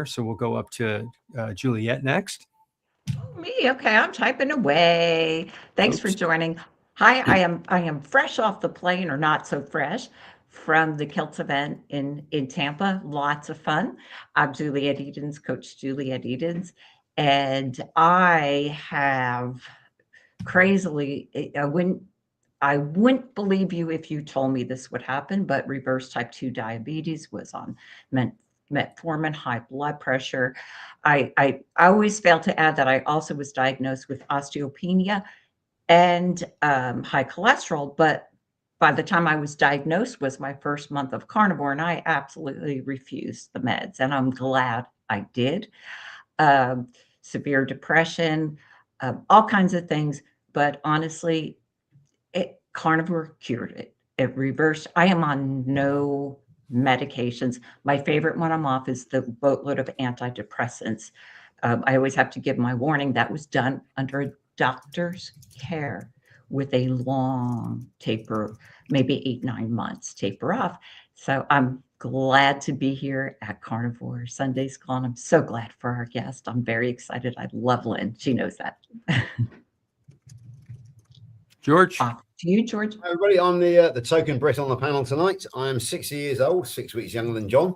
So we'll go up to Juliet next. Me, okay, I'm typing away. Thanks for Oops. joining. Hi, I am fresh off the plane, or not so fresh, from the Kilts event in Tampa. Lots of fun. I'm Juliet Edens, Coach Juliet Edens, and I have crazily. I wouldn't believe you if you told me this would happen, but reverse type 2 diabetes, was on metformin, high blood pressure. I always fail to add that I also was diagnosed with osteopenia and high cholesterol, but by the time I was diagnosed was my first month of carnivore, and I absolutely refused the meds, and I'm glad I did. Um, Severe depression, all kinds of things, but honestly, carnivore cured it. It reversed. I am on no medications. My favorite one I'm off is the boatload of antidepressants. I always have to give my warning that was done under a doctor's care with a long taper, maybe 8, 9 months taper off. So I'm glad to be here at Carnivore Sundays Call. I'm so glad for our guest. I'm very excited. I love Lynn. She knows that. George. Off to you, George. Hi everybody, I'm the token Brit on the panel tonight. I am 60 years old, 6 weeks younger than John,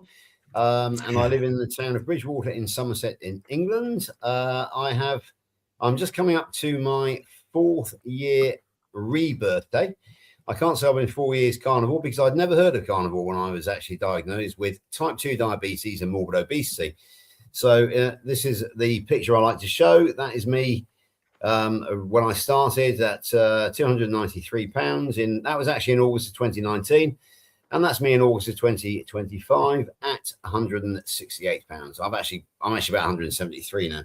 and I live in the town of Bridgewater in Somerset in England. I'm just coming up to my 4th year rebirthday. I can't say I've been 4 years carnivore because I'd never heard of carnivore when I was actually diagnosed with type 2 diabetes and morbid obesity. So this is the picture I like to show. That is me when I started at 293 pounds that was actually in August of 2019, and that's me in August of 2025 at 168 pounds. I'm actually about 173 now.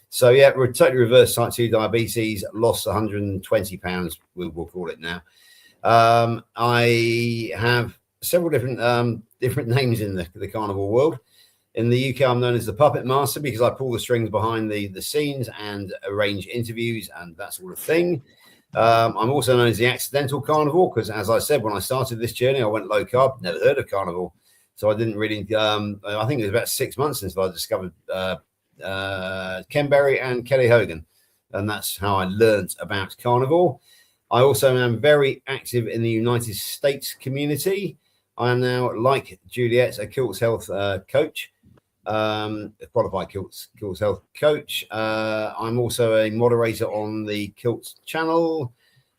So yeah, we're totally reversed type 2 diabetes, lost 120 pounds, we'll call it now. I have several different names in the carnivore world. In the UK, I'm known as the puppet master because I pull the strings behind the scenes and arrange interviews and that sort of thing. I'm also known as the accidental carnivore because, as I said, when I started this journey, I went low carb, never heard of carnivore. So I didn't really, I think it was about 6 months since I discovered Ken Berry and Kelly Hogan. And that's how I learned about carnivore. I also am very active in the United States community. I am now, like Juliet, a Kilts Health coach. A qualified Kilts Health coach. I'm also a moderator on the Kilts channel,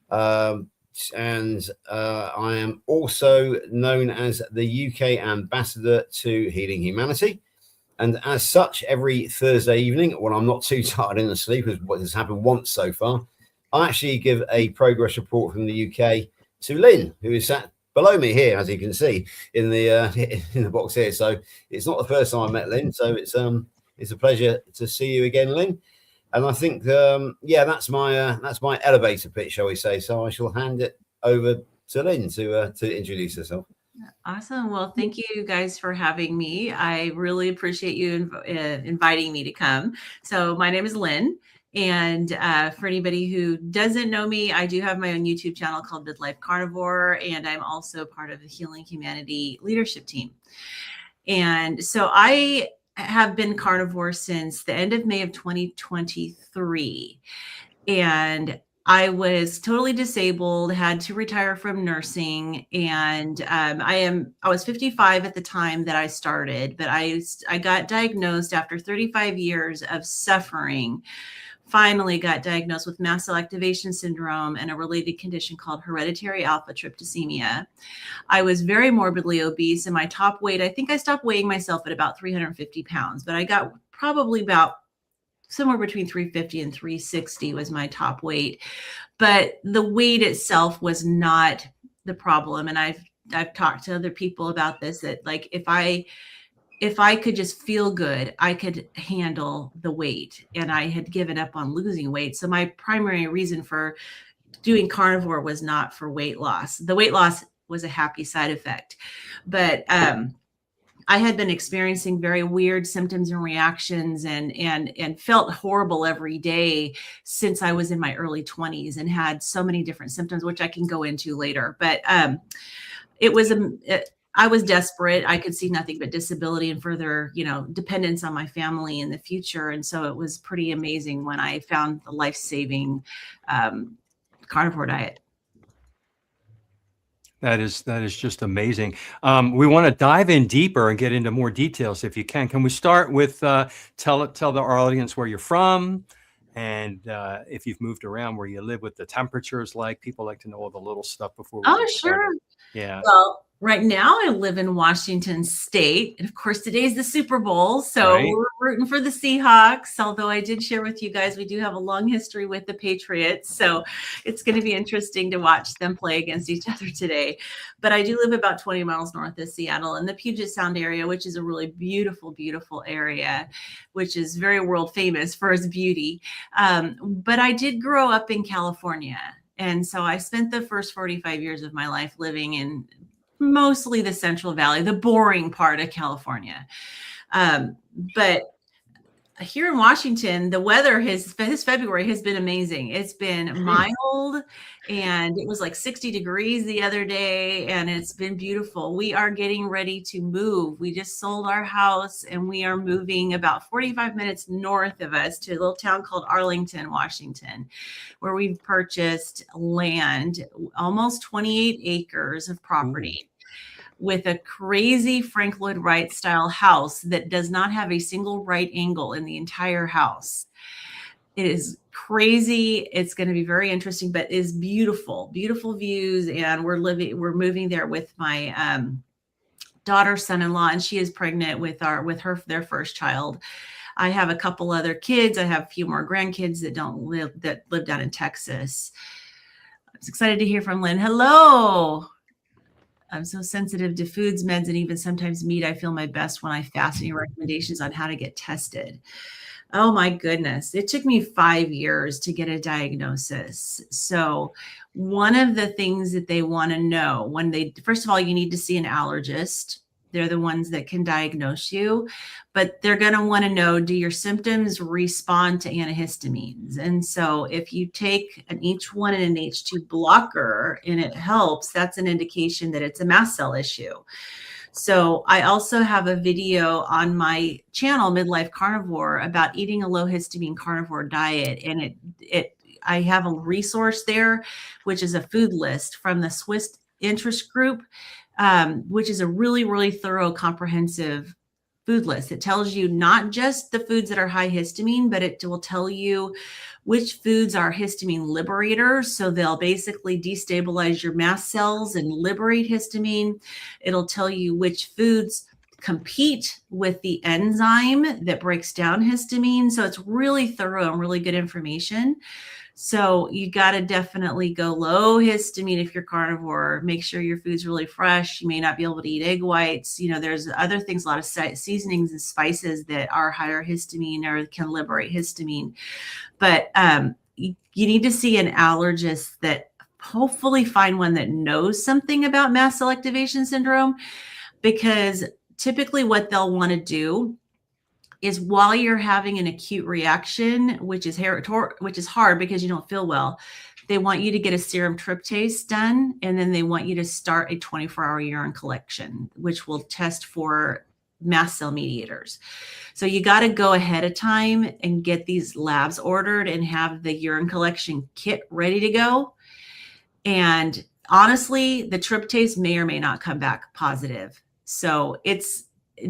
and I am also known as the UK ambassador to Healing Humanity. And as such, every Thursday evening, when I'm not too tired in the sleep, as what has happened once so far, I actually give a progress report from the UK to Lynn, who is sat below me here, as you can see in the box here. So it's not the first time I met Lynn. So it's a pleasure to see you again, Lynn. And I think that's my elevator pitch, shall we say? So I shall hand it over to Lynn to introduce herself. Awesome. Well, thank you guys for having me. I really appreciate you inviting me to come. So my name is Lynn. And for anybody who doesn't know me, I do have my own YouTube channel called Midlife Carnivore, and I'm also part of the Healing Humanity leadership team. And so I have been carnivore since the end of May of 2023. And I was totally disabled, had to retire from nursing, and I was 55 at the time that I started, but I got diagnosed after 35 years of suffering. Finally got diagnosed with mast cell activation syndrome and a related condition called hereditary alpha tryptophanemia. I was very morbidly obese, and my top weight, I think I stopped weighing myself at about 350 pounds, but I got probably about somewhere between 350 and 360 was my top weight. But the weight itself was not the problem. And I've talked to other people about this, that like if I could just feel good, I could handle the weight. And I had given up on losing weight. So my primary reason for doing carnivore was not for weight loss. The weight loss was a happy side effect. But I had been experiencing very weird symptoms and reactions and felt horrible every day since I was in my early 20s and had so many different symptoms, which I can go into later. But it was I was desperate. I could see nothing but disability and further, dependence on my family in the future. And so it was pretty amazing when I found the life-saving carnivore diet. That is just amazing. We want to dive in deeper and get into more details if you can. Can we start with tell our audience where you're from, and if you've moved around, where you live, what the temperatures like? People like to know all the little stuff before we Oh, get sure. started. Yeah. Well, right now I live in Washington State. And of course, today's the Super Bowl. So Right. we're rooting for the Seahawks. Although I did share with you guys, we do have a long history with the Patriots. So it's going to be interesting to watch them play against each other today. But I do live about 20 miles north of Seattle in the Puget Sound area, which is a really beautiful, beautiful area, which is very world famous for its beauty. But I did grow up in California. And so I spent the first 45 years of my life living in mostly the Central Valley, the boring part of California. But here in Washington, the weather this February has been amazing. It's been mild, and it was like 60 degrees the other day, and it's been beautiful. We are getting ready to move. We just sold our house, and we are moving about 45 minutes north of us to a little town called Arlington, Washington, where we've purchased land, almost 28 acres of property. With a crazy Frank Lloyd Wright style house that does not have a single right angle in the entire house. It is crazy. It's going to be very interesting, but is beautiful, beautiful views. And we're moving there with my daughter, son-in-law, and she is pregnant with their first child. I have a couple other kids. I have a few more grandkids that live down in Texas. I was excited to hear from Lynn. Hello. I'm so sensitive to foods, meds, and even sometimes meat. I feel my best when I fast. Any recommendations on how to get tested? Oh my goodness. It took me 5 years to get a diagnosis. So one of the things that they want to know first of all, you need to see an allergist. They're the ones that can diagnose you, but they're going to want to know, do your symptoms respond to antihistamines? And so if you take an H1 and an H2 blocker and it helps, that's an indication that it's a mast cell issue. So I also have a video on my channel, Midlife Carnivore, about eating a low histamine carnivore diet. And I have a resource there, which is a food list from the Swiss interest group, which is a really, really thorough, comprehensive food list. It tells you not just the foods that are high histamine, but it will tell you which foods are histamine liberators. So they'll basically destabilize your mast cells and liberate histamine. It'll tell you which foods compete with the enzyme that breaks down histamine. So it's really thorough and really good information. So you got to definitely go low histamine if you're carnivore. Make sure your food's really fresh. You may not be able to eat egg whites. There's other things, a lot of seasonings and spices that are higher histamine or can liberate histamine. But you need to see an allergist, that hopefully find one that knows something about mast cell activation syndrome, because typically what they'll want to do is, while you're having an acute reaction, which is hard because you don't feel well, they want you to get a serum tryptase done, and then they want you to start a 24-hour urine collection, which will test for mast cell mediators. So you got to go ahead of time and get these labs ordered and have the urine collection kit ready to go. And honestly, the tryptase may or may not come back positive. So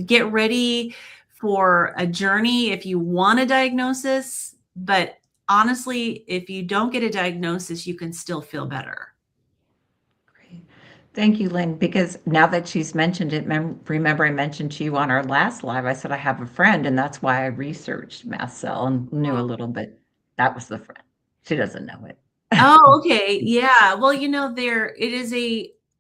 get ready for a journey if you want a diagnosis, but honestly, if you don't get a diagnosis, you can still feel better. Great. Thank you, Lynn, because now that she's mentioned it, remember I mentioned to you on our last live, I said I have a friend, and that's why I researched mast cell and knew a little bit. That was the friend. She doesn't know it. Oh, okay. Yeah. Well,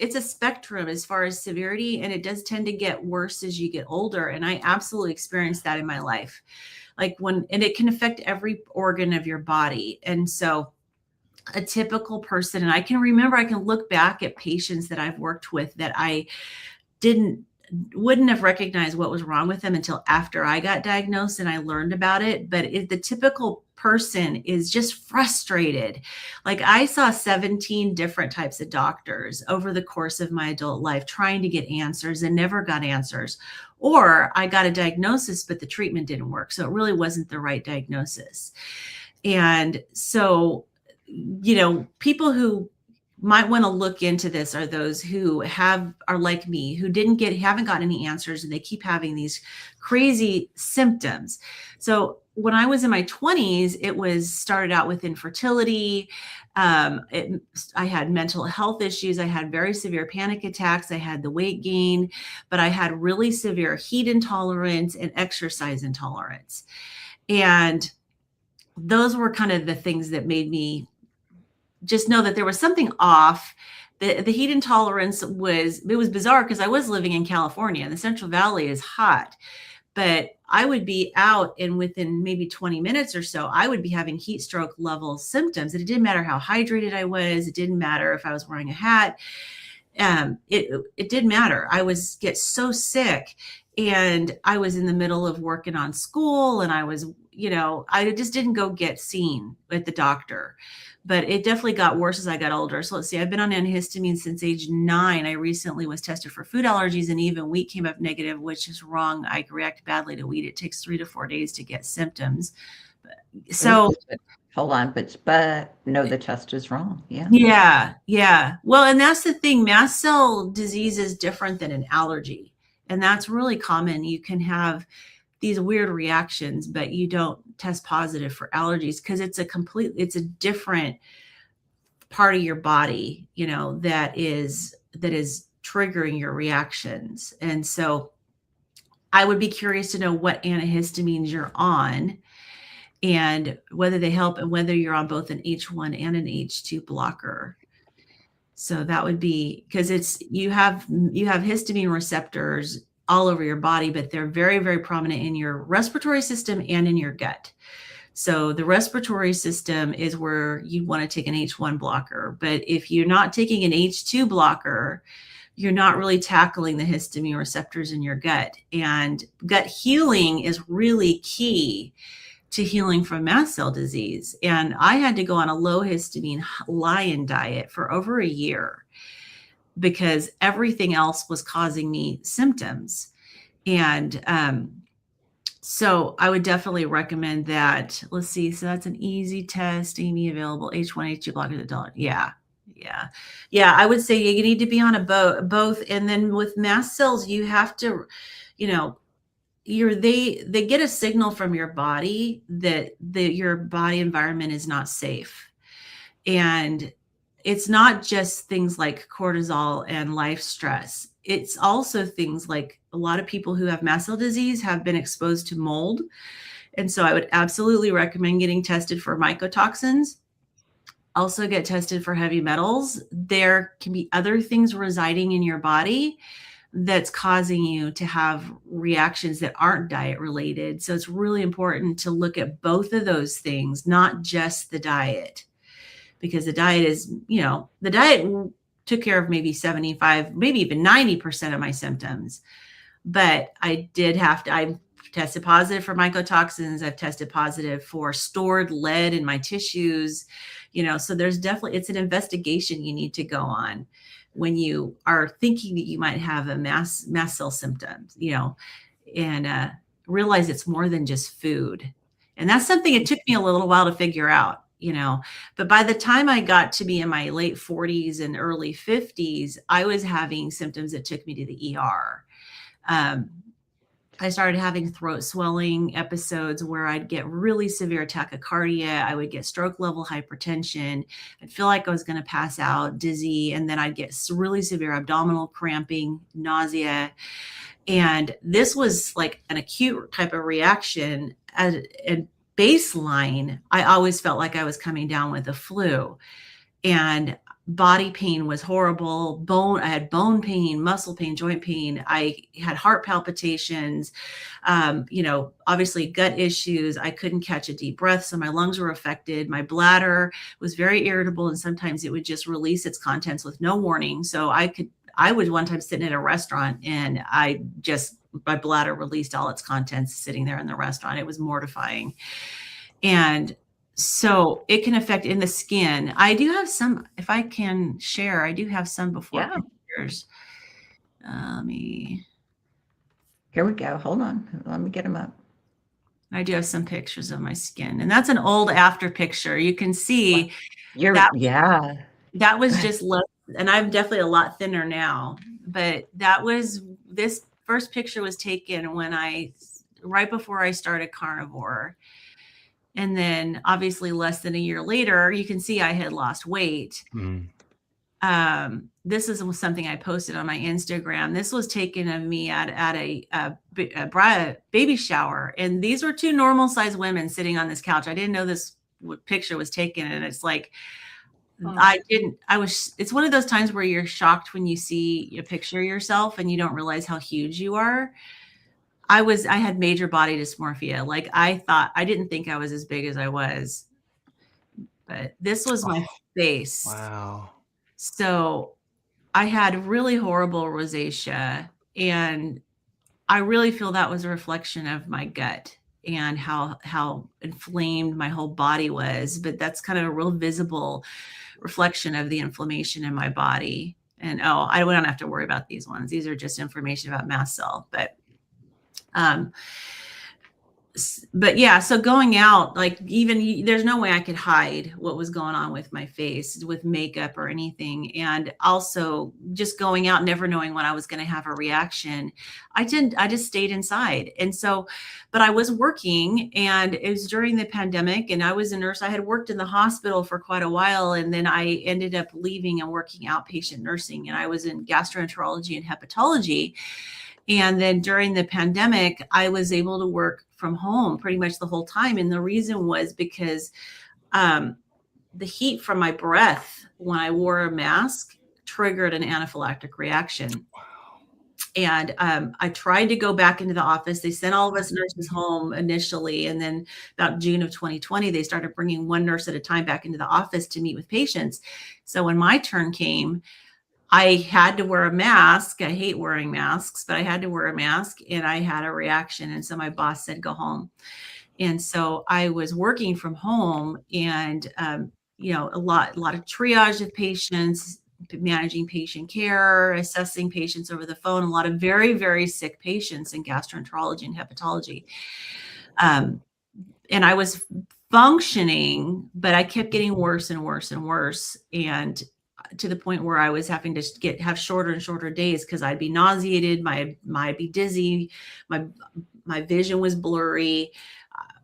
it's a spectrum as far as severity, and it does tend to get worse as you get older. And I absolutely experienced that in my life. And it can affect every organ of your body. And so a typical person, and I can look back at patients that I've worked with that I wouldn't have recognized what was wrong with them until after I got diagnosed and I learned about it. But the typical person is just frustrated. Like I saw 17 different types of doctors over the course of my adult life trying to get answers and never got answers. Or I got a diagnosis, but the treatment didn't work. So it really wasn't the right diagnosis. And so, people who might want to look into this are those who are like me, who haven't gotten any answers, and they keep having these crazy symptoms. So when I was in my 20s, it started out with infertility. I had mental health issues. I had very severe panic attacks. I had the weight gain, but I had really severe heat intolerance and exercise intolerance. And those were kind of the things that made me just know that there was something off. The heat intolerance was bizarre because I was living in California and the Central Valley is hot, but I would be out and within maybe 20 minutes or so, I would be having heat stroke level symptoms. And it didn't matter how hydrated I was. It didn't matter if I was wearing a hat. It didn't matter. I was get so sick, and I was in the middle of working on school, and I was, I just didn't go get seen at the doctor. But it definitely got worse as I got older. So let's see, I've been on antihistamine since age 9. I recently was tested for food allergies, and even wheat came up negative, which is wrong. I react badly to wheat. It takes 3 to 4 days to get symptoms. So hold on, but no, the test is wrong. Yeah. Well, and that's the thing. Mast cell disease is different than an allergy. And that's really common. You can have these weird reactions, but you don't test positive for allergies because it's a different part of your body, that is triggering your reactions. And so I would be curious to know what antihistamines you're on and whether they help, and whether you're on both an H1 and an H2 blocker. So that would be because you have histamine receptors all over your body, but they're very, very prominent in your respiratory system and in your gut. So the respiratory system is where you want to take an H1 blocker. But if you're not taking an H2 blocker, you're not really tackling the histamine receptors in your gut. And gut healing is really key to healing from mast cell disease. And I had to go on a low histamine lion diet for over a year because everything else was causing me symptoms. And so I would definitely recommend that. Let's see. So that's an easy test. Amy available. H1, H2 blockers $1. Yeah. I would say you need to be on both. And then with mast cells, you have to, they get a signal from your body that your body environment is not safe. And it's not just things like cortisol and life stress. It's also things like a lot of people who have mast cell disease have been exposed to mold. And so I would absolutely recommend getting tested for mycotoxins. Also get tested for heavy metals. There can be other things residing in your body that's causing you to have reactions that aren't diet related. So it's really important to look at both of those things, not just the diet. Because the diet is, the diet took care of maybe 75, maybe even 90% of my symptoms. But I tested positive for mycotoxins. I've tested positive for stored lead in my tissues, so there's definitely, it's an investigation you need to go on when you are thinking that you might have a mast cell symptoms, and realize it's more than just food. And that's something it took me a little while to figure out. But by the time I got to be in my late 40s and early 50s, I was having symptoms that took me to the ER. I started having throat swelling episodes where I'd get really severe tachycardia. I would get stroke level hypertension. I'd feel like I was going to pass out, dizzy, and then I'd get really severe abdominal cramping, nausea. And this was like an acute type of reaction. And baseline, I always felt like I was coming down with the flu, and body pain was horrible. I had bone pain, muscle pain, joint pain. I had heart palpitations, obviously gut issues. I couldn't catch a deep breath. So my lungs were affected. My bladder was very irritable, and sometimes it would just release its contents with no warning. So I was one time sitting in a restaurant, and my bladder released all its contents sitting there in the restaurant. It was mortifying. And So it can affect in the skin. I do have some, if I can share, I do have some before Yeah. pictures. Let me, Here we go. Hold on. Let me get them up. I do have some pictures of my skin, and that's an old after picture. You can see that Yeah. that was Good. just less, and I'm definitely a lot thinner now, but that was, this first picture was taken when right before I started carnivore. And then obviously less than a year later, you can see I had lost weight. Mm. This is something I posted on my Instagram. This was taken of me at a baby shower. And these were two normal sized women sitting on this couch. I didn't know this picture was taken. And it's like, it's one of those times where you're shocked when you see a picture of yourself and you don't realize how huge you are. I had major body dysmorphia. Like I didn't think I was as big as I was, but this was my face. Wow. So I had really horrible rosacea, and I really feel that was a reflection of my gut and how inflamed my whole body was. But that's kind of a real visible reflection of the inflammation in my body. And I don't have to worry about these ones. These are just information about mast cell. But yeah, so going out, like there's no way I could hide what was going on with my face with makeup or anything. And also just going out, never knowing when I was going to have a reaction. I just stayed inside. And so, but I was working, and it was during the pandemic, and I was a nurse. I had worked in the hospital for quite a while. And then I ended up leaving and working outpatient nursing, and I was in gastroenterology and hepatology. And then during the pandemic, I was able to work from home pretty much the whole time. And the reason was because the heat from my breath when I wore a mask triggered an anaphylactic reaction. And I tried to go back into the office. They sent all of us nurses home initially. And then about June of 2020, they started bringing one nurse at a time back into the office to meet with patients. So when my turn came, I had to wear a mask. I hate wearing masks, but I had to wear a mask, and I had a reaction. And so my boss said, go home. And so I was working from home, and, a lot of triage of patients, managing patient care, assessing patients over the phone, a lot of very, very sick patients in gastroenterology and hepatology. And I was functioning, but I kept getting worse and worse and worse. And to the point where I was having to have shorter and shorter days because I'd be nauseated, I'd be dizzy, my vision was blurry,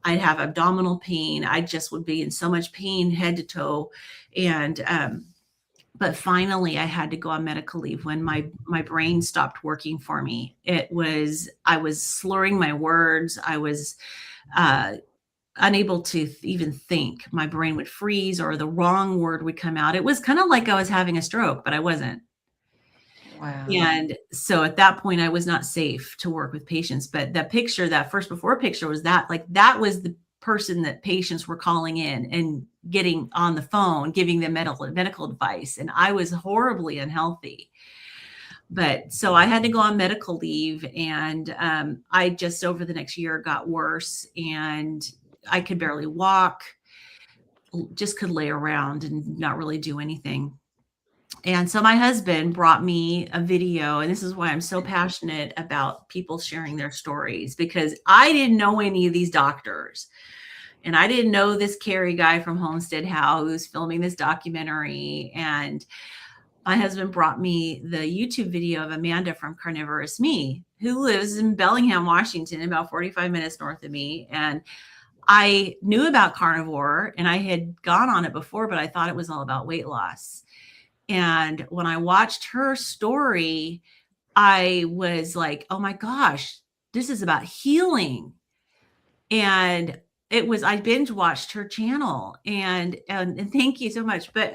I'd have abdominal pain, I just would be in so much pain head to toe. And but finally I had to go on medical leave when my brain stopped working for me. I was slurring my words. I was unable to even think. My brain would freeze, or the wrong word would come out. It was kind of like I was having a stroke, but I wasn't. Wow. And so at that point, I was not safe to work with patients. But that picture, that first before picture, was that was the person that patients were calling in and getting on the phone, giving them medical advice. And I was horribly unhealthy. But so I had to go on medical leave, and I just over the next year got worse, and I could barely walk, just could lay around and not really do anything. And so my husband brought me a video, and this is why I'm so passionate about people sharing their stories, because I didn't know any of these doctors. And I didn't know this Carrie guy from Homestead How who's filming this documentary. And my husband brought me the YouTube video of Amanda from Carnivorous Me, who lives in Bellingham, Washington, about 45 minutes north of me. And I knew about carnivore, and I had gone on it before, but I thought it was all about weight loss. And when I watched her story, I was like, oh my gosh, this is about healing. And I binge watched her channel, and thank you so much. But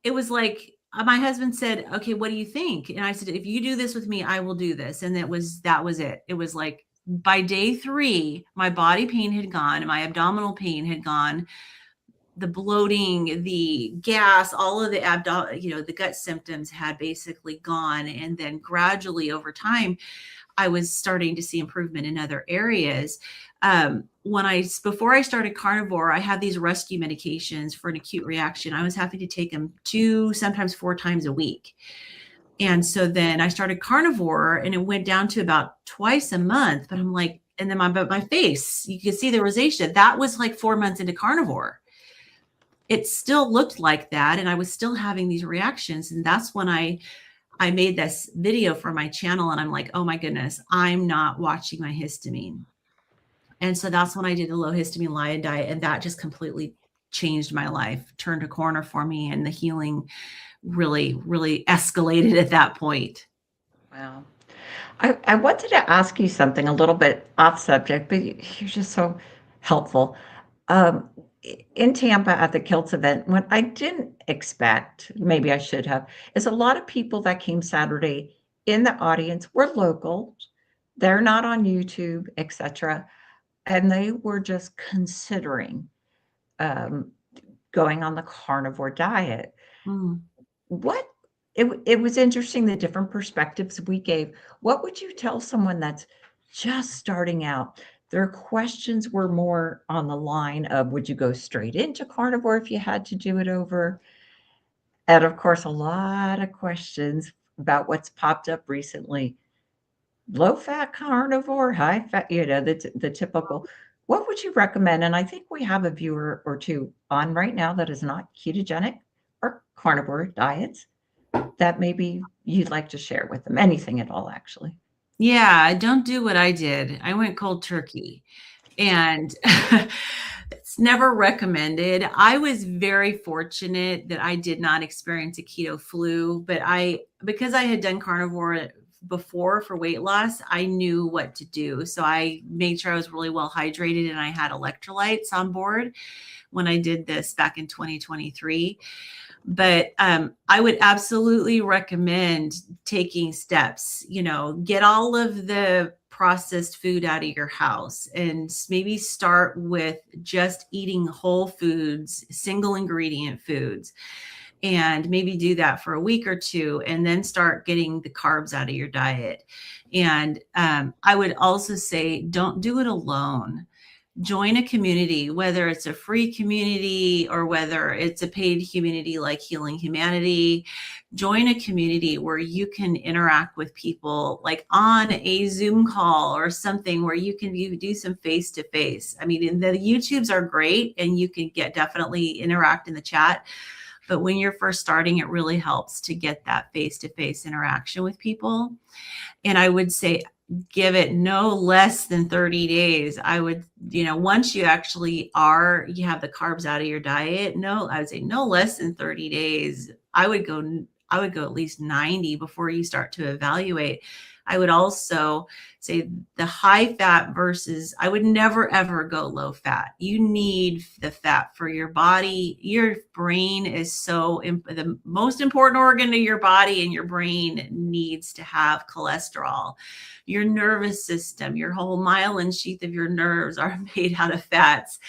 it was like, my husband said, okay, what do you think? And I said, if you do this with me, I will do this. And that was it. It was like, by day 3, my body pain had gone, my abdominal pain had gone, the bloating, the gas, all of the the gut symptoms had basically gone. And then gradually over time, I was starting to see improvement in other areas. Before I started carnivore, I had these rescue medications for an acute reaction. I was having to take them 2, sometimes 4 times a week. And so then I started carnivore, and it went down to about twice a month. But I'm like, and then my face, you could see the rosacea. That was like 4 months into carnivore. It still looked like that, and I was still having these reactions. And that's when I made this video for my channel, and I'm like, oh my goodness, I'm not watching my histamine. And so that's when I did the low histamine lion diet, and that just completely changed my life, turned a corner for me, and the healing really, really escalated at that point. Wow. I wanted to ask you something a little bit off subject, but you're just so helpful. Um, in Tampa at the Kilts event, what I didn't expect, maybe I should have, is a lot of people that came Saturday in the audience were local. They're not on YouTube, etc. And they were just considering um, going on the carnivore diet. Mm. What it was interesting the different perspectives we gave. What would you tell someone that's just starting out? Their questions were more on the line of would you go straight into carnivore if you had to do it over? And of course, a lot of questions about what's popped up recently. Low fat carnivore, high fat, the typical. What would you recommend? And I think we have a viewer or two on right now that is not ketogenic or carnivore diets that maybe you'd like to share with them. Anything at all, actually. Yeah, don't do what I did. I went cold turkey, and it's never recommended. I was very fortunate that I did not experience a keto flu, but because I had done carnivore before for weight loss, I knew what to do. So I made sure I was really well hydrated, and I had electrolytes on board when I did this back in 2023. But I would absolutely recommend taking steps, get all of the processed food out of your house, and maybe start with just eating whole foods, single ingredient foods, and maybe do that for a week or two, and then start getting the carbs out of your diet. And I would also say, don't do it alone. Join a community, whether it's a free community or whether it's a paid community like Healing Humanity. Join a community where you can interact with people, like on a Zoom call or something where you can do some face-to-face. I mean, the YouTubes are great, and you can definitely interact in the chat. But when you're first starting, it really helps to get that face-to-face interaction with people. And I would say, give it no less than 30 days. I would, once you actually you have the carbs out of your diet, I would say no less than 30 days. I would go at least 90 before you start to evaluate. I would also say the high fat versus, I would never, ever go low fat. You need the fat for your body. Your brain is the most important organ to your body, and your brain needs to have cholesterol. Your nervous system, your whole myelin sheath of your nerves are made out of fats.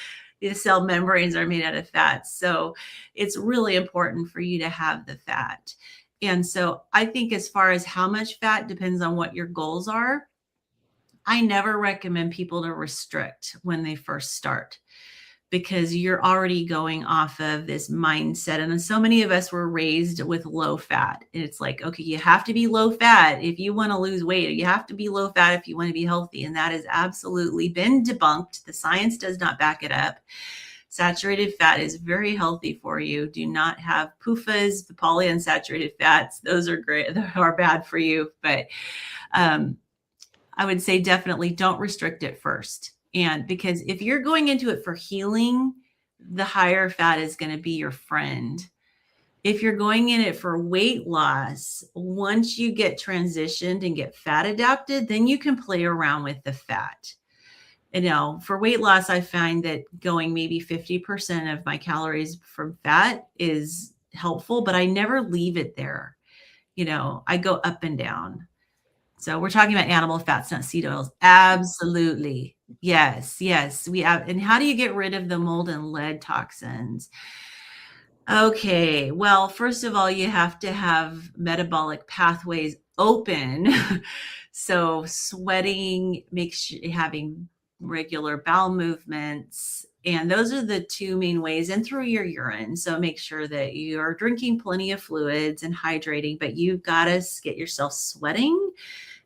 The cell membranes are made out of fats. So it's really important for you to have the fat. And so I think as far as how much fat depends on what your goals are. I never recommend people to restrict when they first start, because you're already going off of this mindset. And so many of us were raised with low fat. And it's like, okay, you have to be low fat if you want to lose weight, or you have to be low fat if you want to be healthy. And that has absolutely been debunked. The science does not back it up. Saturated fat is very healthy for you. Do not have PUFAs, the polyunsaturated fats. Those are great. They are bad for you. But I would say definitely don't restrict it first. And because if you're going into it for healing, the higher fat is going to be your friend. If you're going in it for weight loss, once you get transitioned and get fat adapted, then you can play around with the fat. For weight loss, I find that going maybe 50% of my calories from fat is helpful, but I never leave it there. I go up and down. So we're talking about animal fats, not seed oils. Absolutely. Yes. We have. And how do you get rid of the mold and lead toxins? Okay. Well, first of all, you have to have metabolic pathways open. So sweating, having regular bowel movements. And those are the two main ways, and through your urine. So make sure that you're drinking plenty of fluids and hydrating, but you've got to get yourself sweating,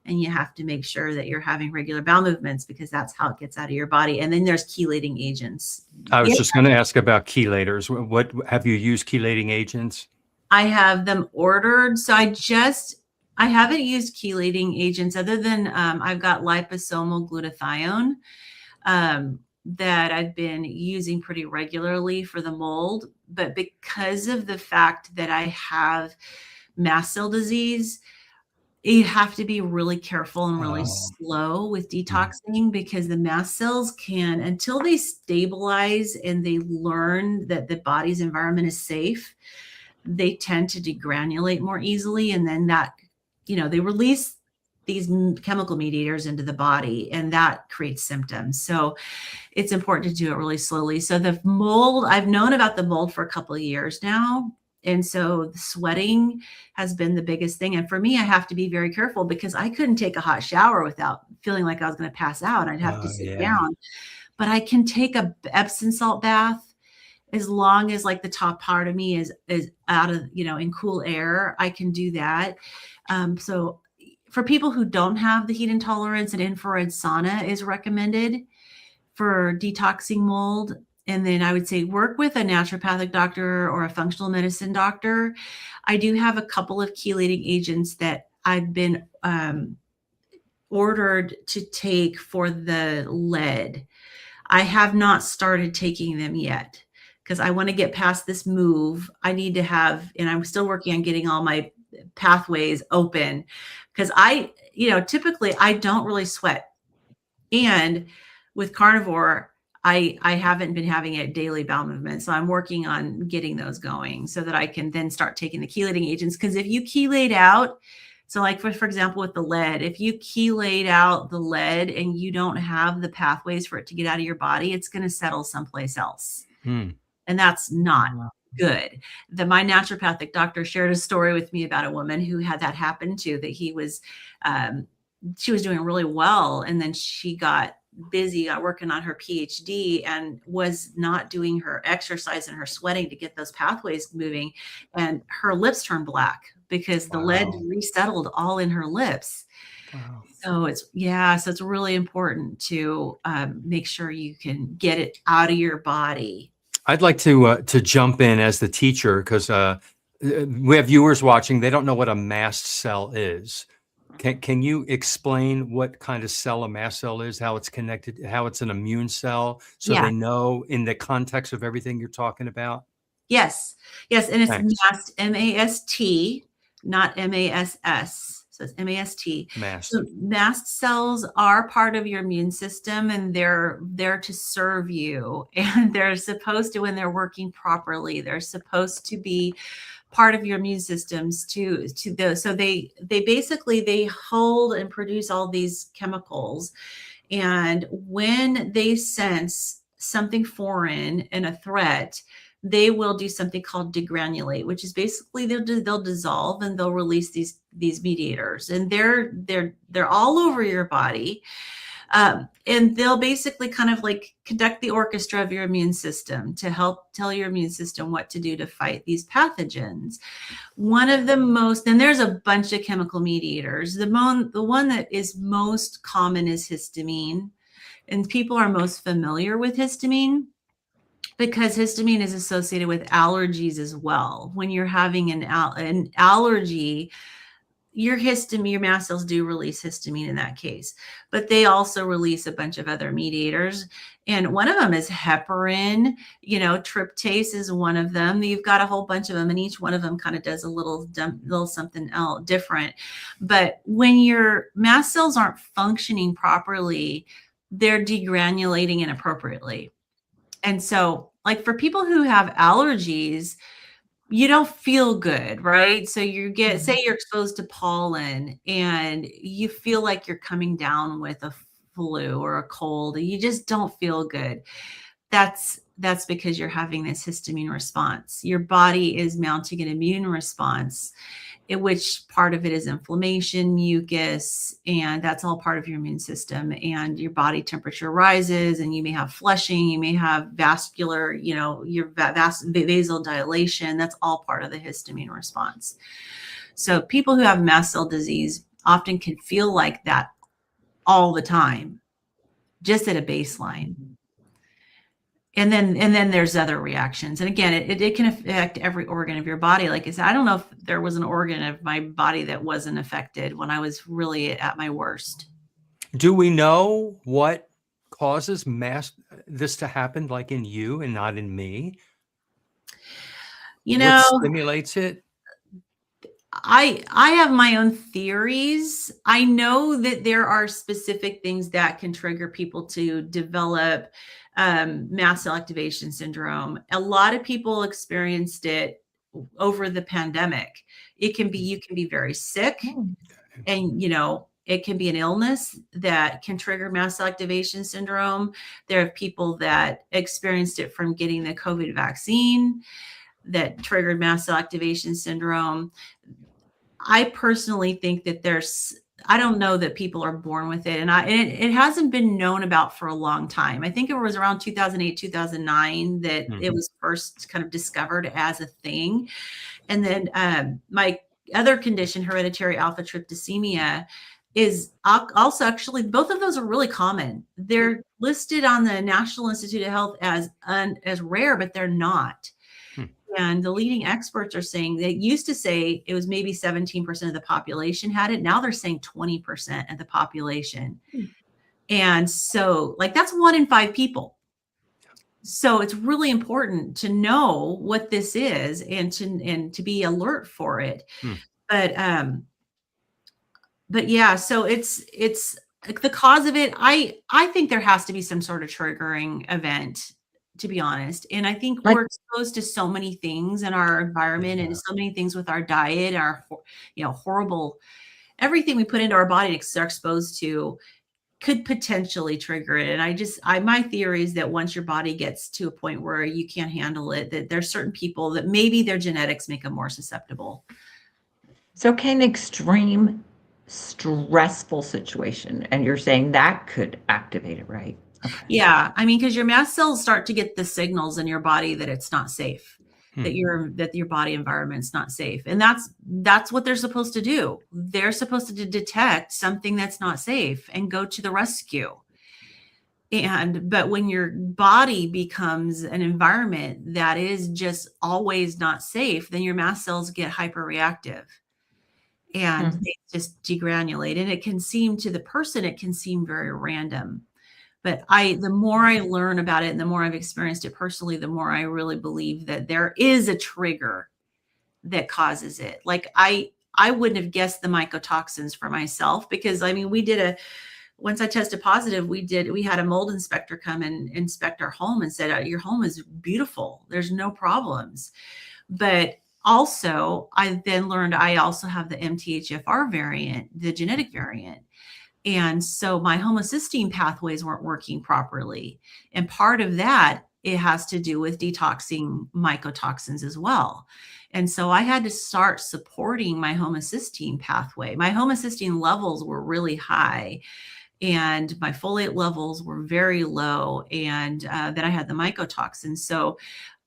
and you have to make sure that you're having regular bowel movements, because that's how it gets out of your body. And then there's chelating agents. I was Yeah, just going to ask about chelators. What have you used chelating agents? I have them ordered. So I haven't used chelating agents other than I've got liposomal glutathione that I've been using pretty regularly for the mold. But because of the fact that I have mast cell disease, you have to be really careful and really slow with detoxing, because the mast cells can, until they stabilize and they learn that the body's environment is safe, they tend to degranulate more easily. And then that, they release these chemical mediators into the body, and that creates symptoms. So it's important to do it really slowly. So the mold, I've known about the mold for a couple of years now. And so the sweating has been the biggest thing. And for me, I have to be very careful, because I couldn't take a hot shower without feeling like I was going to pass out. I'd have to sit down. But I can take a Epsom salt bath as long as like the top part of me is out of, in cool air. I can do that. So for people who don't have the heat intolerance, an infrared sauna is recommended for detoxing mold. And then I would say work with a naturopathic doctor or a functional medicine doctor. I do have a couple of chelating agents that I've been ordered to take for the lead. I have not started taking them yet, because I want to get past this move. I need to have, and I'm still working on getting all my pathways open, because typically I don't really sweat. And with carnivore, I haven't been having a daily bowel movement. So I'm working on getting those going so that I can then start taking the chelating agents. Because if you chelate out, so like for example, with the lead, if you chelate out the lead and you don't have the pathways for it to get out of your body, it's going to settle someplace else. And that's not good. My naturopathic doctor shared a story with me about a woman who had that happen to, that she was doing really well. And then she got busy working on her PhD and was not doing her exercise and her sweating to get those pathways moving. And her lips turned black because the lead resettled all in her lips. Wow. So it's really important to make sure you can get it out of your body. I'd like to jump in as the teacher, because we have viewers watching. They don't know what a mast cell is. Can you explain what kind of cell a mast cell is, how it's connected, how it's an immune cell, so they know in the context of everything you're talking about? Yes. And it's Thanks. mast, M-A-S-T, not M-A-S-S. So it's M-A-S-T. Mast. So mast cells are part of your immune system, and they're there to serve you. And they're supposed to, when they're working properly, they're supposed to be part of your immune systems to those. So they basically, they hold and produce all these chemicals. And when they sense something foreign and a threat, they will do something called degranulate, which is basically they'll dissolve and they'll release these mediators, and they're all over your body. And they'll basically kind of like conduct the orchestra of your immune system to help tell your immune system what to do to fight these pathogens. One of the most, and there's a bunch of chemical mediators. The one that is most common is histamine, and people are most familiar with histamine because histamine is associated with allergies as well. When you're having an allergy, your mast cells do release histamine in that case, but they also release a bunch of other mediators. And one of them is heparin, tryptase is one of them. You've got a whole bunch of them, and each one of them kind of does a little something else different. But when your mast cells aren't functioning properly, they're degranulating inappropriately. And so like for people who have allergies, you don't feel good, right? So you say you're exposed to pollen and you feel like you're coming down with a flu or a cold, and you just don't feel good. That's because you're having this histamine response. Your body is mounting an immune response. which part of it is inflammation, mucus, and that's all part of your immune system. And your body temperature rises, and you may have flushing, you may have vascular, your vasodilation. That's all part of the histamine response. So people who have mast cell disease often can feel like that all the time, just at a baseline. And then there's other reactions. And again, it can affect every organ of your body. Like I said, I don't know if there was an organ of my body that wasn't affected when I was really at my worst. Do we know what causes this to happen, like in you and not in me? What stimulates it? I have my own theories. I know that there are specific things that can trigger people to develop mast cell activation syndrome. A lot of people experienced it over the pandemic. You can be very sick, and it can be an illness that can trigger mast cell activation syndrome. There are people that experienced it from getting the COVID vaccine that triggered mast cell activation syndrome. I personally think that I don't know that people are born with it. And it hasn't been known about for a long time. I think it was around 2008, 2009 that it was first kind of discovered as a thing. And then my other condition, hereditary alpha tryptosemia, is also actually, both of those are really common. They're listed on the National Institute of Health as rare, but they're not. And the leading experts are saying, they used to say it was maybe 17% of the population had it. Now they're saying 20% of the population. And so that's 1 in 5 people. So it's really important to know what this is and to be alert for it. But yeah, so it's the cause of it. I think there has to be some sort of triggering event, to be honest. And I think we're exposed to so many things in our environment and so many things with our diet, our, horrible, everything we put into our body and are exposed to could potentially trigger it. And my theory is that once your body gets to a point where you can't handle it, that there's certain people that maybe their genetics make them more susceptible. So can extreme stressful situation, and you're saying that could activate it, right? Okay. Yeah, because your mast cells start to get the signals in your body that it's not safe, that your body environment's not safe, and that's what they're supposed to do. They're supposed to detect something that's not safe and go to the rescue. But when your body becomes an environment that is just always not safe, then your mast cells get hyperreactive. And they just degranulate, and it can seem to the person, it can seem very random. But the more I learn about it and the more I've experienced it personally, the more I really believe that there is a trigger that causes it. Like I wouldn't have guessed the mycotoxins for myself, because once I tested positive, we had a mold inspector come and inspect our home and said, your home is beautiful. There's no problems. But also, I then learned I also have the MTHFR variant, the genetic variant. And so my homocysteine pathways weren't working properly. And part of that, it has to do with detoxing mycotoxins as well. And so I had to start supporting my homocysteine pathway. My homocysteine levels were really high, and my folate levels were very low. And then I had the mycotoxins. So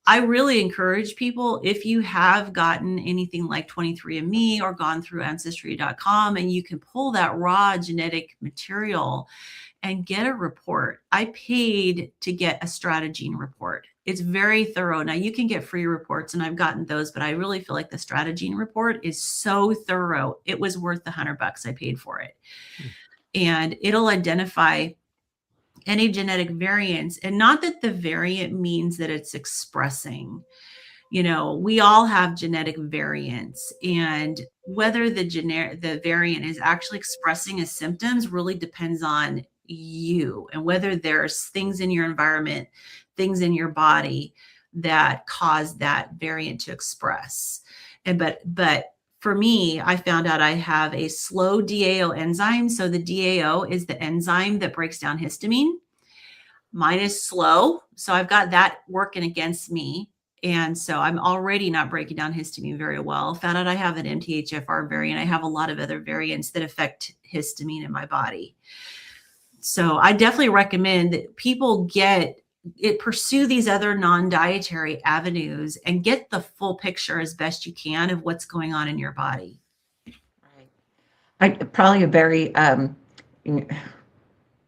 I really encourage people, if you have gotten anything like 23andMe or gone through Ancestry.com, and you can pull that raw genetic material and get a report. I paid to get a StrataGene report. It's very thorough. Now you can get free reports, and I've gotten those, but I really feel like the StrataGene report is so thorough. It was worth the $100 I paid for it. And it'll identify any genetic variants, and not that the variant means that it's expressing. We all have genetic variants, and whether the variant is actually expressing as symptoms really depends on you, and whether there's things in your environment, things in your body that cause that variant to express. But for me, I found out I have a slow DAO enzyme. So the DAO is the enzyme that breaks down histamine. Mine is slow. So I've got that working against me. And so I'm already not breaking down histamine very well. Found out I have an MTHFR variant. I have a lot of other variants that affect histamine in my body. So I definitely recommend that people pursue these other non-dietary avenues and get the full picture as best you can of what's going on in your body. Right. Probably a very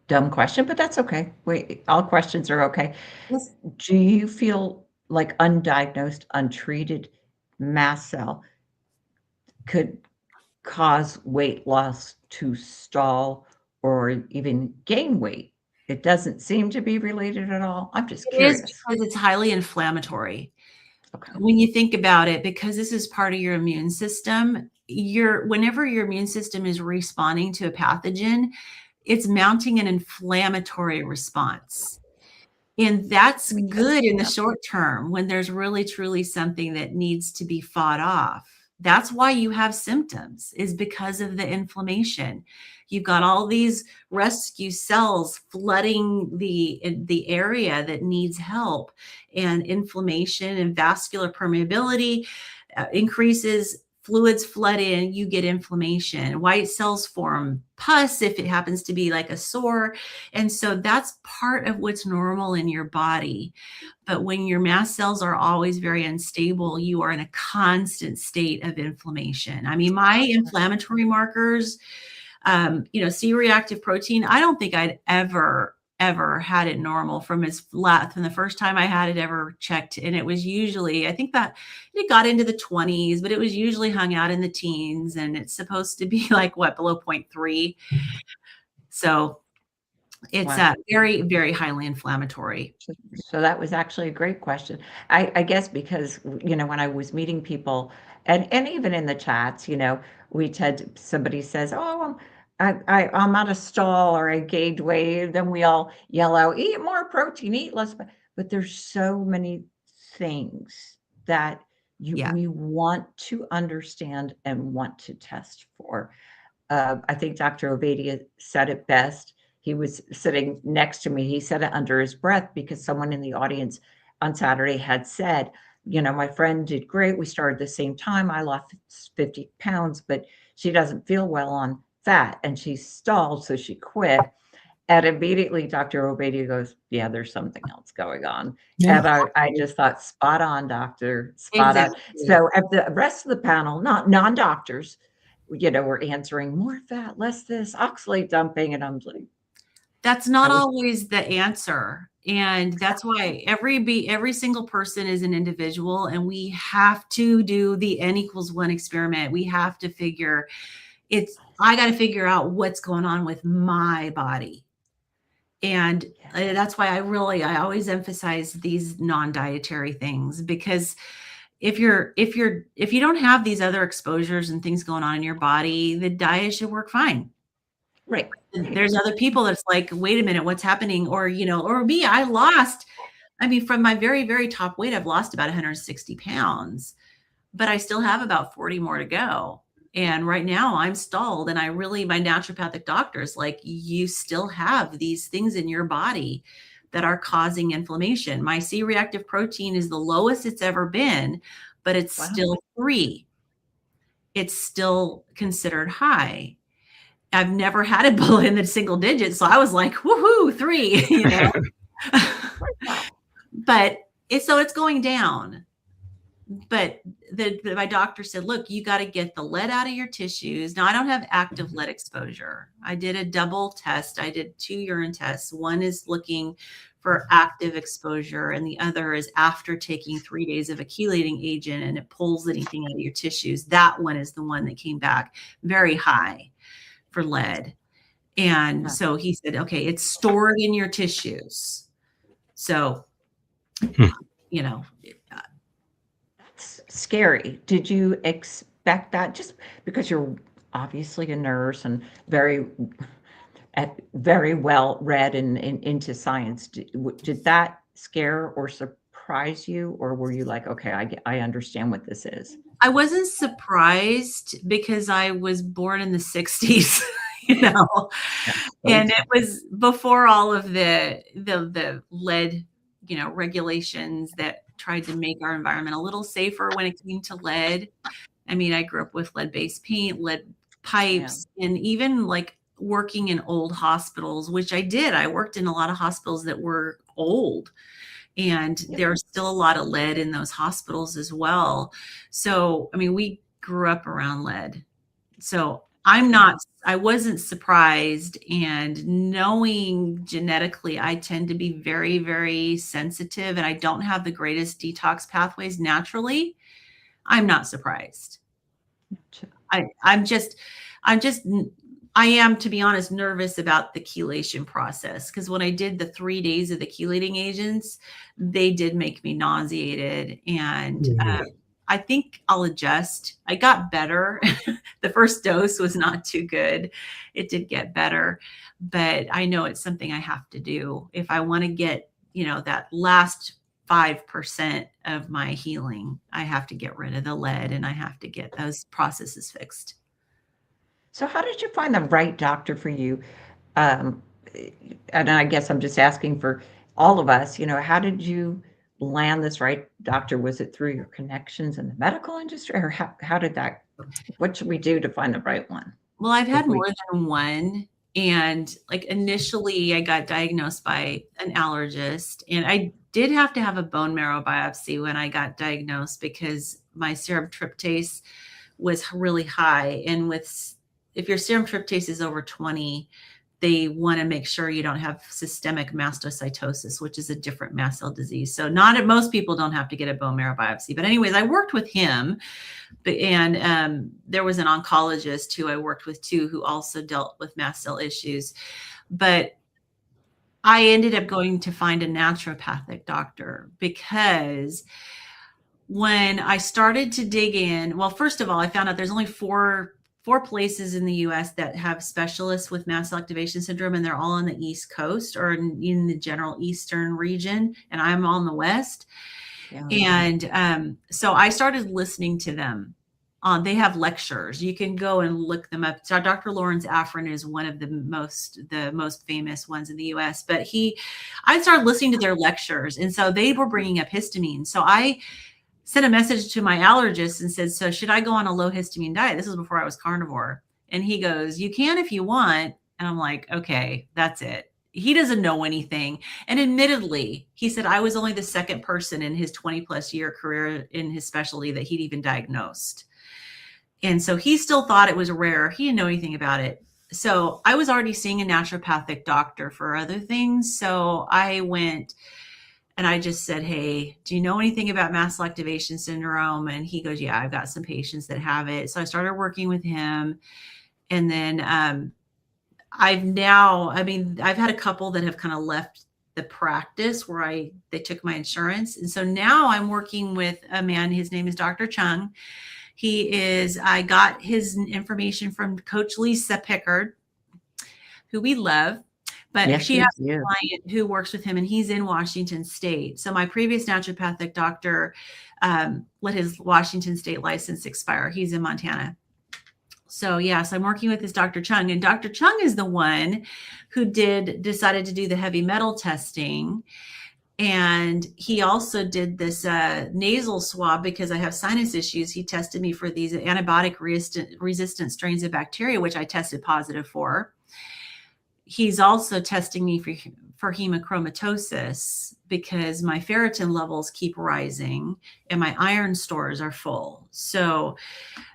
dumb question, but that's okay. All questions are okay. Yes. Do you feel like undiagnosed, untreated mast cell could cause weight loss to stall or even gain weight? It doesn't seem to be related at all. I'm just It is curious. because it's highly inflammatory. Okay. When you think about it, because this is part of your immune system, whenever your immune system is responding to a pathogen, it's mounting an inflammatory response. And that's good in the short term when there's really truly something that needs to be fought off. That's why you have symptoms, is because of the inflammation. You've got all these rescue cells flooding the area that needs help, and inflammation and vascular permeability increases. Fluids flood in, you get inflammation. White cells form pus if it happens to be like a sore. And so that's part of what's normal in your body. But when your mast cells are always very unstable, you are in a constant state of inflammation. I mean, my inflammatory markers, C-reactive protein, I don't think I'd ever had it normal from the first time I had it ever checked. And it was usually, I think that it got into the 20s, but it was usually hung out in the teens, and it's supposed to be like below 0.3. So it's very, very highly inflammatory. So that was actually a great question. I guess because, when I was meeting people and even in the chats, somebody says, oh, I'm at a stall or I gained weight. Then we all yell out, eat more protein, eat less. But there's so many things that we want to understand and want to test for. I think Dr. Obadia said it best. He was sitting next to me. He said it under his breath because someone in the audience on Saturday had said, my friend did great. We started the same time. I lost 50 pounds, but she doesn't feel well on fat and she stalled, so she quit. And immediately Dr. Obadia goes, yeah, there's something else going on. Yeah. And I just thought, spot on, doctor, spot on. Exactly. So at the rest of the panel, not non-doctors, were answering more fat, less this, oxalate dumping. And I'm like, that's not always the answer. And that's why every single person is an individual, and we have to do the N=1 experiment. We have to I got to figure out what's going on with my body. And that's why I always emphasize these non-dietary things, because if you don't have these other exposures and things going on in your body, the diet should work fine. Right. There's other people that's like, wait a minute, what's happening? Or me, from my very, very top weight, I've lost about 160 pounds, but I still have about 40 more to go. And right now I'm stalled. And my naturopathic doctor is like, you still have these things in your body that are causing inflammation. My C-reactive protein is the lowest it's ever been, but it's still 3. It's still considered high. I've never had it below in the single digits. So I was like, woohoo, 3, but it's going down. But my doctor said, look, you got to get the lead out of your tissues. Now, I don't have active lead exposure. I did a double test. I did 2 urine tests. One is looking for active exposure, and the other is after taking 3 days of a chelating agent and it pulls anything out of your tissues. That one is the one that came back very high for lead. And so he said, okay, it's stored in your tissues. So, that's scary. Did you expect that? Just because you're obviously a nurse and very well read and into science, did that scare or surprise you, or were you like, okay, I understand what this is? I wasn't surprised because I was born in the 60s. And it was before all of the lead, regulations that tried to make our environment a little safer when it came to lead. I mean, I grew up with lead-based paint, lead pipes, and even like working in old hospitals, which I did. I worked in a lot of hospitals that were old, and there's still a lot of lead in those hospitals as well. So, I mean, we grew up around lead. So I wasn't surprised. And knowing genetically, I tend to be very, very sensitive, and I don't have the greatest detox pathways naturally. I'm not surprised. I am, to be honest, nervous about the chelation process, because when I did the 3 days of the chelating agents, they did make me nauseated, and I think I'll adjust. I got better. The first dose was not too good. It did get better, but I know it's something I have to do if I want to get, that last 5% of my healing. I have to get rid of the lead, and I have to get those processes fixed. So how did you find the right doctor for you? And I guess I'm just asking for all of us, how did you land this right doctor? Was it through your connections in the medical industry, or how did that, what should we do to find the right one? Well, I've had more than one. And like initially I got diagnosed by an allergist, and I did have to have a bone marrow biopsy when I got diagnosed because my serum tryptase was really high. And if your serum tryptase is over 20, they want to make sure you don't have systemic mastocytosis, which is a different mast cell disease. So most people don't have to get a bone marrow biopsy. But anyways, I worked with him, and there was an oncologist who I worked with too, who also dealt with mast cell issues. But I ended up going to find a naturopathic doctor, because when I started to dig in, well, first of all, I found out there's only four places in the US that have specialists with mast cell activation syndrome, and they're all on the East Coast or in the general Eastern region, and I'm on the West. Yeah. And so I started listening to them. They have lectures. You can go and look them up. So Dr. Lawrence Afrin is one of the most famous ones in the US, but I started listening to their lectures, and so they were bringing up histamine. So I sent a message to my allergist and said, so should I go on a low histamine diet? This was before I was carnivore. And he goes, you can if you want. And I'm like, okay, that's it. He doesn't know anything. And admittedly, he said I was only the second person in his 20+ year career in his specialty that he'd even diagnosed. And so he still thought it was rare. He didn't know anything about it. So I was already seeing a naturopathic doctor for other things. So I went and I just said, hey, do you know anything about mast cell activation syndrome? And he goes, yeah, I've got some patients that have it. So I started working with him. And then I've had a couple that have kind of left the practice where they took my insurance. And so now I'm working with a man, his name is Dr. Chung. I got his information from Coach Lisa Pickard, who we love. But yes, she has a client who works with him, and he's in Washington State. So my previous naturopathic doctor let his Washington State license expire. He's in Montana. So yes, I'm working with this Dr. Chung, and Dr. Chung is the one who decided to do the heavy metal testing. And he also did this nasal swab because I have sinus issues. He tested me for these antibiotic resistant strains of bacteria, which I tested positive for. He's also testing me for hemochromatosis because my ferritin levels keep rising and my iron stores are full. So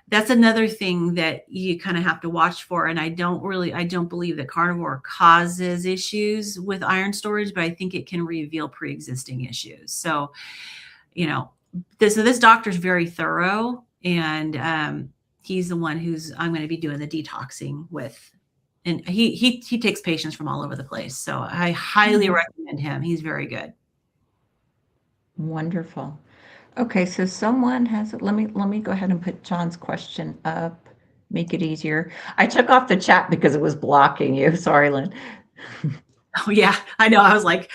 that's another thing that you kind of have to watch for. And I don't believe that carnivore causes issues with iron storage, but I think it can reveal pre-existing issues. So, this doctor's very thorough, and he's the one I'm going to be doing the detoxing with. And he takes patients from all over the place. So I highly recommend him. He's very good. Wonderful. Okay, so someone has it. Let me go ahead and put John's question up, make it easier. I took off the chat because it was blocking you. Sorry, Lynn. Oh yeah, I know. I was like,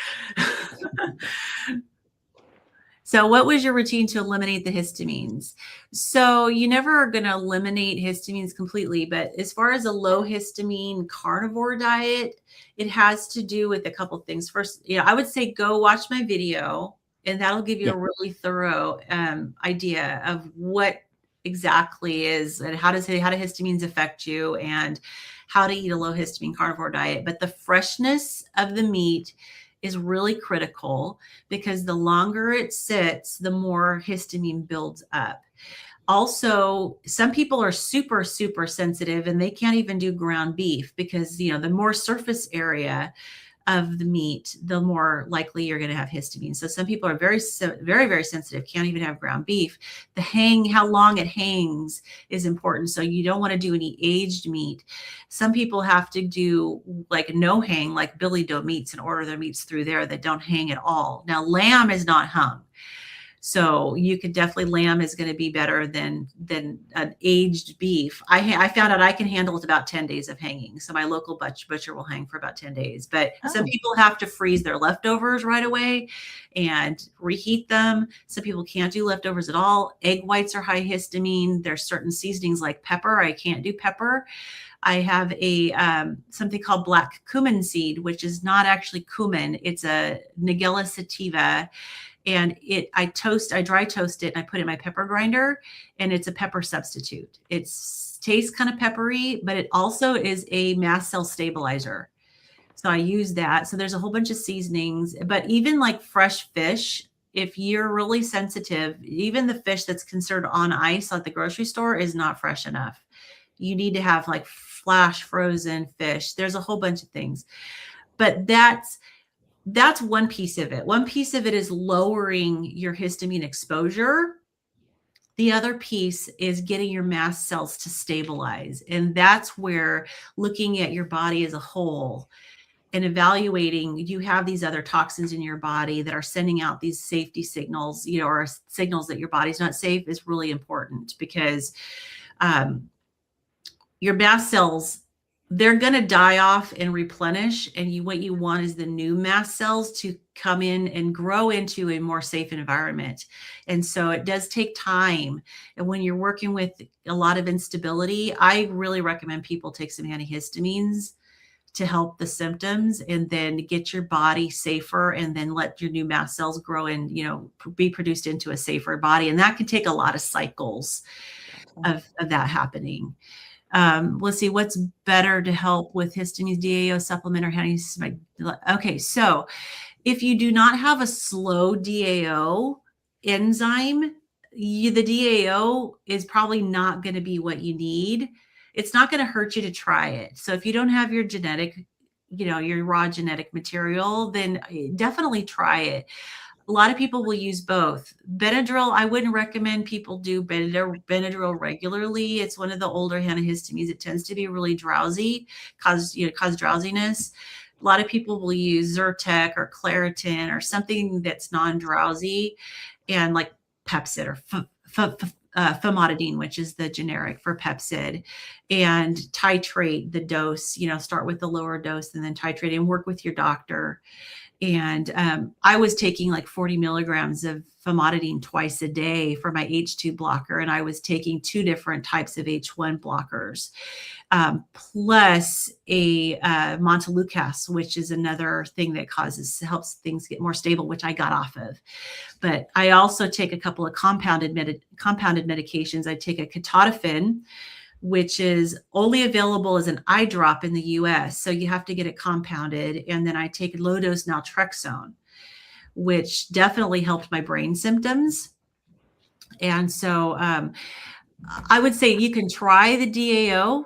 so what was your routine to eliminate the histamines? So you never are going to eliminate histamines completely, but as far as a low histamine carnivore diet, it has to do with a couple of things. First, I would say go watch my video and that'll give you Yeah. a really thorough idea of what exactly is and how do histamines affect you and how to eat a low histamine carnivore diet. But the freshness of the meat is really critical because the longer it sits, the more histamine builds up. Also, some people are super, super sensitive and they can't even do ground beef because, the more surface area of the meat, the more likely you're going to have histamine. So some people are very, very, very sensitive, can't even have ground beef. How long it hangs is important. So you don't want to do any aged meat. Some people have to do like no hang, like Billy Doe meats, and order their meats through there that don't hang at all. Now, lamb is not hung. So you could definitely, lamb is going to be better than an aged beef. I found out I can handle it about 10 days of hanging. So my local butcher will hang for about 10 days. But some people have to freeze their leftovers right away and reheat them. Some people can't do leftovers at all. Egg whites are high histamine. There's certain seasonings like pepper. I can't do pepper. I have something called black cumin seed, which is not actually cumin. It's a Nigella sativa. And I dry toast it and I put it in my pepper grinder, and it's a pepper substitute. It tastes kind of peppery, but it also is a mast cell stabilizer. So I use that. So there's a whole bunch of seasonings, but even like fresh fish, if you're really sensitive, even the fish that's considered on ice at the grocery store is not fresh enough. You need to have like flash frozen fish. There's a whole bunch of things, but that's one piece of it. One piece of it is lowering your histamine exposure. The other piece is getting your mast cells to stabilize. And that's where looking at your body as a whole and evaluating, you have these other toxins in your body that are sending out these safety signals, or signals that your body's not safe, is really important because your mast cells, they're going to die off and replenish. And what you want is the new mast cells to come in and grow into a more safe environment. And so it does take time. And when you're working with a lot of instability, I really recommend people take some antihistamines to help the symptoms and then get your body safer and then let your new mast cells grow and, be produced into a safer body. And that can take a lot of cycles of that happening. Let's see, what's better to help with histamine, DAO supplement or histamine? Okay, so if you do not have a slow DAO enzyme, the DAO is probably not going to be what you need. It's not going to hurt you to try it. So if you don't have your genetic, your raw genetic material, then definitely try it. A lot of people will use both. Benadryl, I wouldn't recommend people do Benadryl regularly. It's one of the older antihistamines. It tends to be really drowsy, cause drowsiness. A lot of people will use Zyrtec or Claritin or something that's non-drowsy, and like Pepcid or famotidine, which is the generic for Pepcid, and titrate the dose. Start with the lower dose and then titrate and work with your doctor. And I was taking like 40 milligrams of famotidine twice a day for my H2 blocker. And I was taking 2 different types of H1 blockers, plus a Montelukast, which is another thing that helps things get more stable, which I got off of. But I also take a couple of compounded medications. I take a Ketotifen, which is only available as an eye drop in the US. So you have to get it compounded. And then I take low dose naltrexone, which definitely helped my brain symptoms. And so I would say you can try the DAO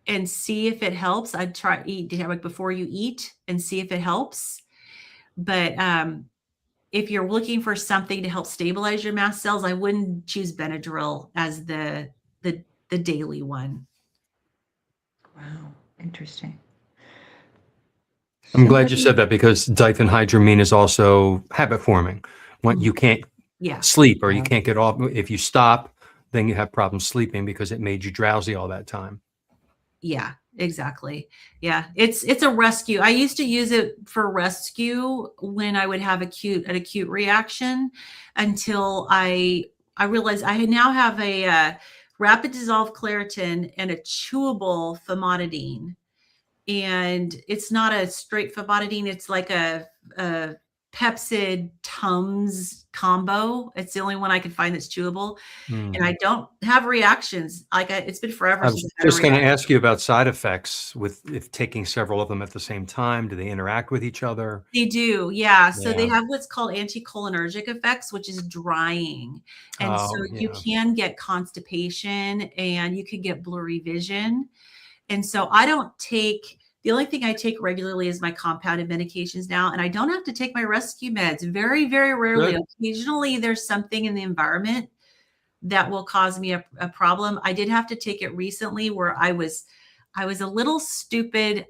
and see if it helps. I'd try eat before you eat and see if it helps. But if you're looking for something to help stabilize your mast cells, I wouldn't choose Benadryl as the daily one. Wow, interesting. I'm glad you said that because diphenhydramine is also habit forming. When you can't sleep or you can't get off, if you stop, then you have problems sleeping because it made you drowsy all that time. Yeah, exactly. Yeah, it's a rescue. I used to use it for rescue when I would have an acute reaction, until I realized I now have a rapid dissolve Claritin and a chewable famotidine. And it's not a straight famotidine. It's like a Pepsid Tums combo. It's the only one I could find that's chewable. Hmm. And I don't have reactions. It's been forever I since was I've had a just going to reaction. ask you about side effects with if taking several of them at the same time. Do they interact with each other? They do, yeah. So they Yeah. have what's called anticholinergic effects, which is drying. And so Oh, you yeah. can get constipation and you can get blurry vision. And so I don't take, the only thing I take regularly is my compounded medications now, and I don't have to take my rescue meds. Very, very rarely. Good. Occasionally there's something in the environment that will cause me a problem. I did have to take it recently where I was a little stupid.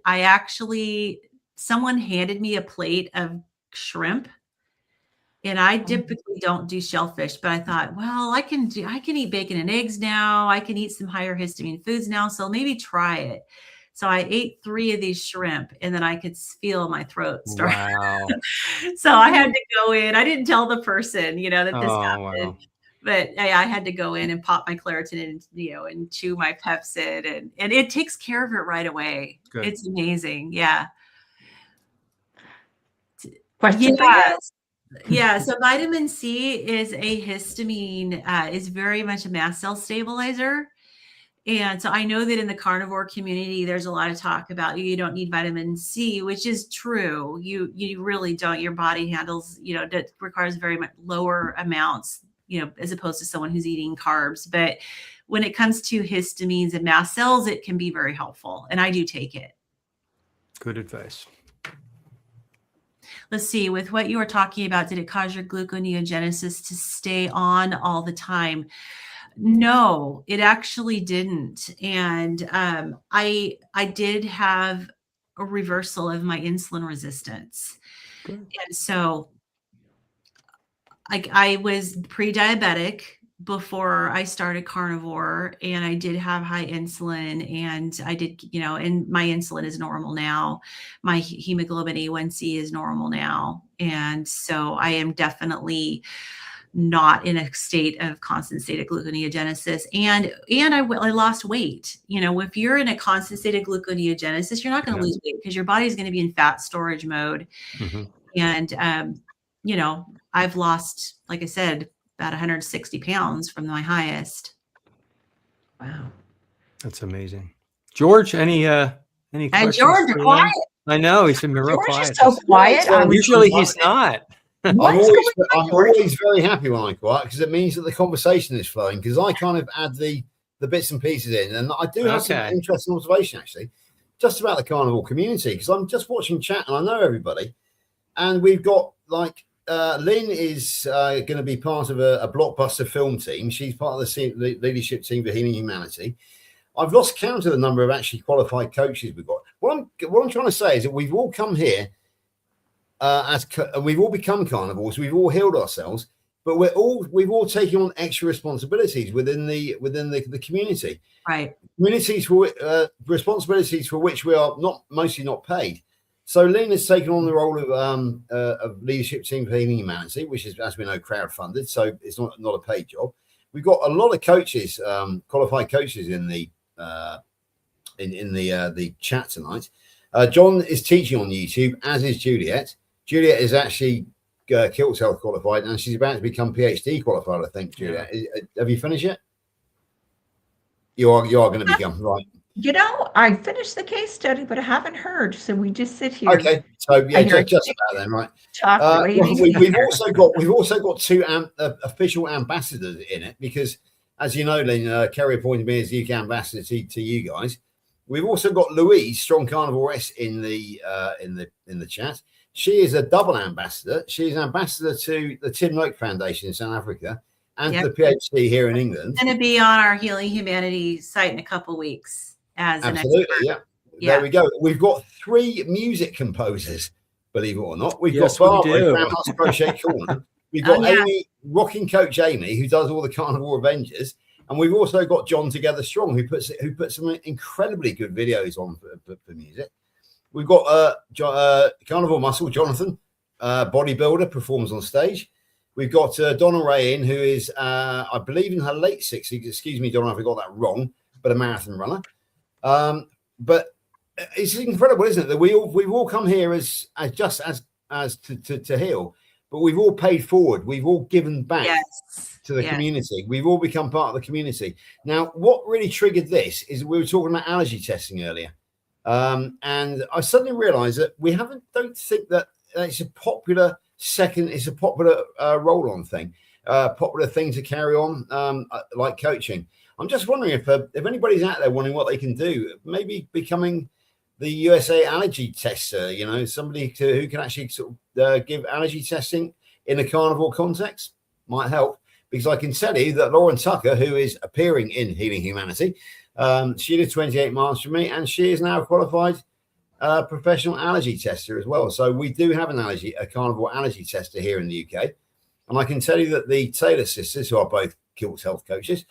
Someone handed me a plate of shrimp, and I typically don't do shellfish, but I thought, well, I can eat bacon and eggs now. I can eat some higher histamine foods now. So maybe try it. So I ate 3 of these shrimp, and then I could feel my throat start. Wow. So I had to go in. I didn't tell the person, that this Oh, happened. wow. But I had to go in and pop my Claritin and chew my Pepsid, and it takes care of it right away. Good. It's amazing. Yeah. Question for you. Yeah. So vitamin C is a histamine, is very much a mast cell stabilizer. And so I know that in the carnivore community, there's a lot of talk about you don't need vitamin C, which is true. You really don't. Your body handles, that requires very much lower amounts, as opposed to someone who's eating carbs. But when it comes to histamines and mast cells, it can be very helpful. And I do take it. Good advice. Let's see, with what you were talking about, did it cause your gluconeogenesis to stay on all the time? No, it actually didn't. And I did have a reversal of my insulin resistance. Good. And so I was pre-diabetic before I started carnivore, and I did have high insulin, and I did, and my insulin is normal now. My hemoglobin A1C is normal now. And so I am definitely not in a state of constant state of gluconeogenesis. And I lost weight. If you're in a constant state of gluconeogenesis, you're not going to lose weight because your body's going to be in fat storage mode. Mm-hmm. And, I've lost, like I said, about 160 pounds from my highest. Wow. That's amazing. George, any questions? And George, you're quiet. I know he's been real George quiet. is so quiet. Usually he's not. I'm always very happy when I'm quiet because it means that the conversation is flowing, because I kind of add the bits and pieces in. And I do have some interesting observation, actually, just about the carnivore community, because I'm just watching chat and I know everybody. And we've got Lynn is going to be part of a blockbuster film team. She's part of the leadership team for Healing Humanity. I've lost count of the number of actually qualified coaches we've got. What I'm trying to say is that we've all come here we've all become carnivores. We've all healed ourselves, but we've all taken on extra responsibilities within the community. Right. Communities for responsibilities for which we are mostly not paid. So Lynn has taken on the role of leadership team for Healing Humanity, which is, as we know, crowdfunded. So it's not a paid job. We've got a lot of coaches, qualified coaches in the chat tonight. John is teaching on YouTube, as is Juliet. Juliet is actually Kilts Health qualified, and she's about to become PhD qualified, I think. Juliet, have you finished yet? You are going to become, right? I finished the case study, but I haven't heard. So we just sit here. Okay, so just about then, right? We've also got 2 official ambassadors in it, because, as you know, Lynn, Kerry appointed me as the UK ambassador to you guys. We've also got Louise, Strong Carnivoress, in the chat. She is a double ambassador. She's an ambassador to the Tim Noak Foundation in South Africa and to the PhD here in England. Going to be on our Healing Humanity site in a couple weeks. Absolutely, yeah. There we go. We've got 3 music composers, believe it or not. We've got Barbara from House Crochet Corner. We've got Amy, rocking coach Amy, who does all the Carnivore Avengers, and we've also got John Together Strong, who puts some incredibly good videos on for music. We've got Carnivore Muscle Jonathan, bodybuilder, performs on stage. We've got Donna Ray who is, I believe, in her late 60s. Excuse me, Donna, if I got that wrong, but a marathon runner. But it's incredible, isn't it, that we've all come here as as to heal, but we've all paid forward. We've all given back to the Yes. community. We've all become part of the community. Now, what really triggered this is we were talking about allergy testing earlier. And I suddenly realized that we don't think that it's a popular roll-on thing, popular thing to carry on, like coaching. I'm just wondering if anybody's out there wondering what they can do, maybe becoming the USA allergy tester, somebody who can actually sort of give allergy testing in a carnivore context might help. Because I can tell you that Lauren Tucker, who is appearing in Healing Humanity, she lives 28 miles from me, and she is now a qualified professional allergy tester as well. So we do have a carnivore allergy tester here in the UK. And I can tell you that the Taylor sisters, who are both Kilts health coaches,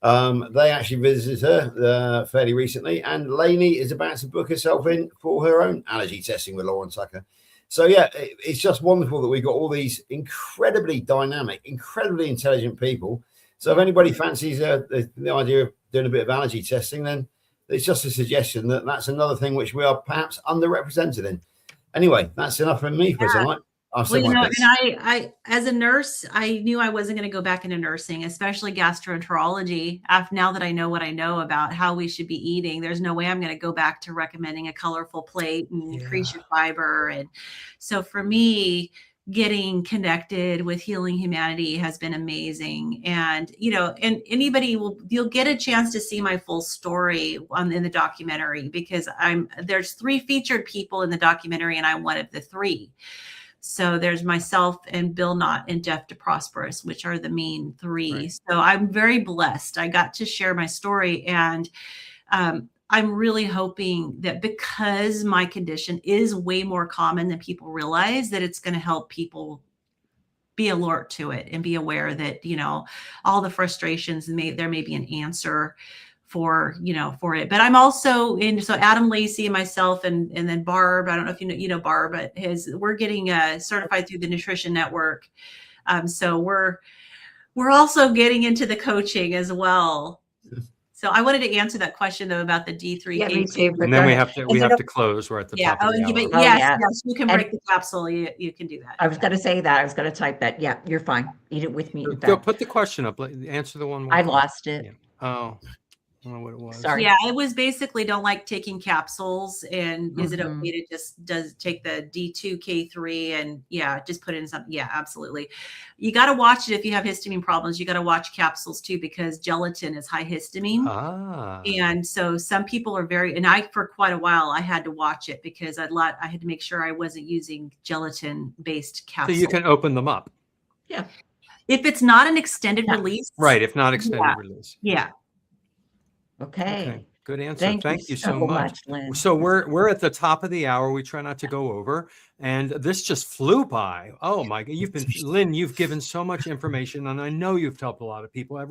they actually visited her fairly recently, and Lainey is about to book herself in for her own allergy testing with Lauren Tucker. So yeah, it's just wonderful that we've got all these incredibly dynamic, incredibly intelligent people. So if anybody fancies the idea of doing a bit of allergy testing, then it's just a suggestion that that's another thing which we are perhaps underrepresented in. Anyway, that's enough from me for tonight. Well, and I, as a nurse, I knew I wasn't going to go back into nursing, especially gastroenterology. Now that I know what I know about how we should be eating, there's no way I'm going to go back to recommending a colorful plate and increase your fiber. And so for me, getting connected with Healing Humanity has been amazing. And, and you'll get a chance to see my full story in the documentary, because there's 3 featured people in the documentary, and I'm one of the 3. So there's myself and Bill Knott and Jeff DeProsperous, which are the main 3. Right. So I'm very blessed. I got to share my story, and I'm really hoping that because my condition is way more common than people realize, that it's going to help people be alert to it and be aware that, all the frustrations, there may be an answer for it. But I'm also so Adam Lacey and myself and then Barb, I don't know if you know Barb, but we're getting certified through the Nutrition Network. So we're also getting into the coaching as well. So I wanted to answer that question though about the D3. Yeah, me too, and then we have to close. We're at the top of the hour. But yes, you can break the capsule. You can do that. I was going to say that. I was going to type that. Yeah, you're fine. Eat it with me. Go put the question up. Answer the one. I lost it. Yeah. Oh. I don't know what it was. Sorry. Yeah, it was basically don't like taking capsules, and is it okay to just take the D2K3 and just put in something? Yeah, absolutely. You got to watch it if you have histamine problems. You got to watch capsules too, because gelatin is high histamine. And so some people are for quite a while I had to watch it because I had to make sure I wasn't using gelatin based capsules. So you can open them up. Yeah. If it's not an extended release. Right. If not extended release. Yeah. Okay. Good answer. Thank you so much. Lynn. So we're at the top of the hour. We try not to go over, and this just flew by. Oh my God. Lynn, you've given so much information, and I know you've helped a lot of people.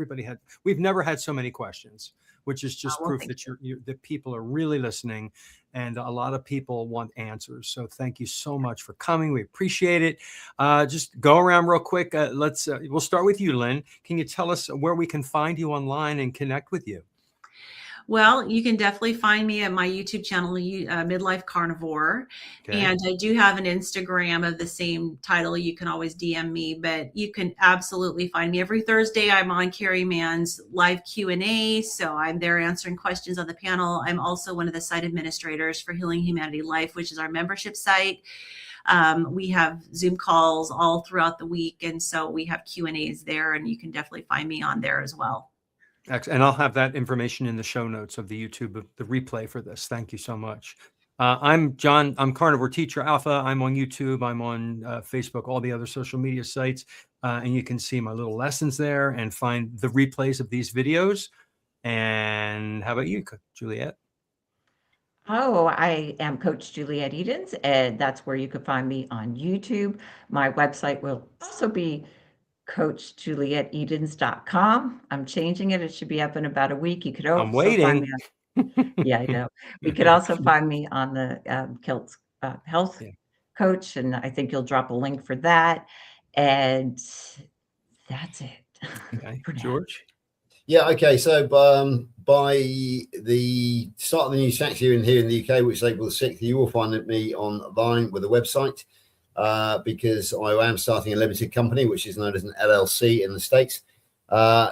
We've never had so many questions, which is just proof that that people are really listening, and a lot of people want answers. So thank you so much for coming. We appreciate it. Just go around real quick. We'll start with you, Lynn. Can you tell us where we can find you online and connect with you? Well, you can definitely find me at my YouTube channel, Midlife Carnivore. Okay. And I do have an Instagram of the same title. You can always DM me, but you can absolutely find me every Thursday. I'm on Carrie Mann's live Q&A. So I'm there answering questions on the panel. I'm also one of the site administrators for Healing Humanity Life, which is our membership site. We have Zoom calls all throughout the week. And so we have Q&As there, and you can definitely find me on there as well. And I'll have that information in the show notes of the YouTube, the replay for this. Thank you so much. I'm John. I'm Carnivore Teacher Alpha. I'm on YouTube. I'm on Facebook, all the other social media sites. And you can see my little lessons there and find the replays of these videos. And how about you, Juliet? Oh, I am Coach Juliet Edens, and that's where you can find me on YouTube. My website will also be CoachJulietEdens.com. I'm changing it. It should be up in about a week. You could also I'm waiting. find me I know. You could also find me on the Kilts Health Coach, and I think you'll drop a link for that. And that's it. Okay, George. Yeah. Okay. So by the start of the new tax year here in the UK, which is April the 6th, you will find me online with a website. because I am starting a limited company, which is known as an LLC in the States.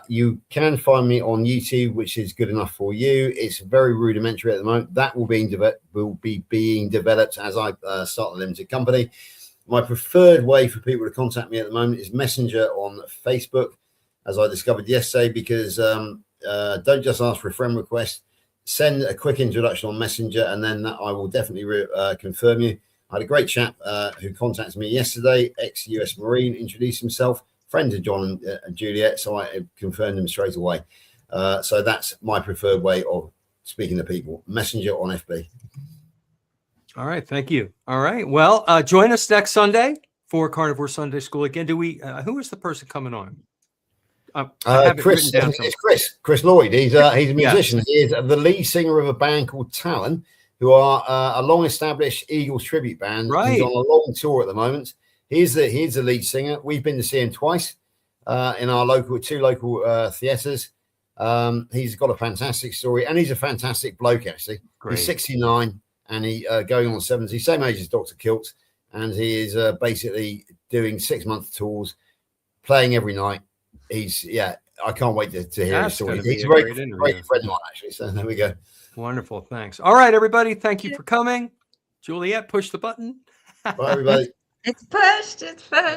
You can find me on YouTube, which is good enough for you. It's very rudimentary at the moment. That will be being developed as I start the limited company. My preferred way for people to contact me at the moment is Messenger on Facebook, as I discovered yesterday, because don't just ask for a friend request. Send a quick introduction on Messenger, and then I will definitely confirm you. I had a great chap who contacted me yesterday, ex-US Marine, introduced himself, friend of John and Juliet, so I confirmed him straight away. So that's my preferred way of speaking to people, Messenger on FB. All right, thank you. All right, well, join us next Sunday for Carnivore Sunday School again. Do we? Who is the person coming on? I have Chris, it written down Chris Lloyd. He's a musician. Yes. He is the lead singer of a band called Talon, who are a long-established Eagles tribute band. Right. He's on a long tour at the moment. He's the lead singer. We've been to see him twice in our two local theatres. He's got a fantastic story, and he's a fantastic bloke. Actually, Great. He's 69, and he going on 70, same age as Dr. Kilt, and he is basically doing 6-month tours, playing every night. I can't wait to hear his story. He's a great friend of mine, actually. So there we go. Wonderful. Thanks. All right, everybody. Thank you for coming. Juliet, push the button. Bye, everybody. It's pushed. It's pushed.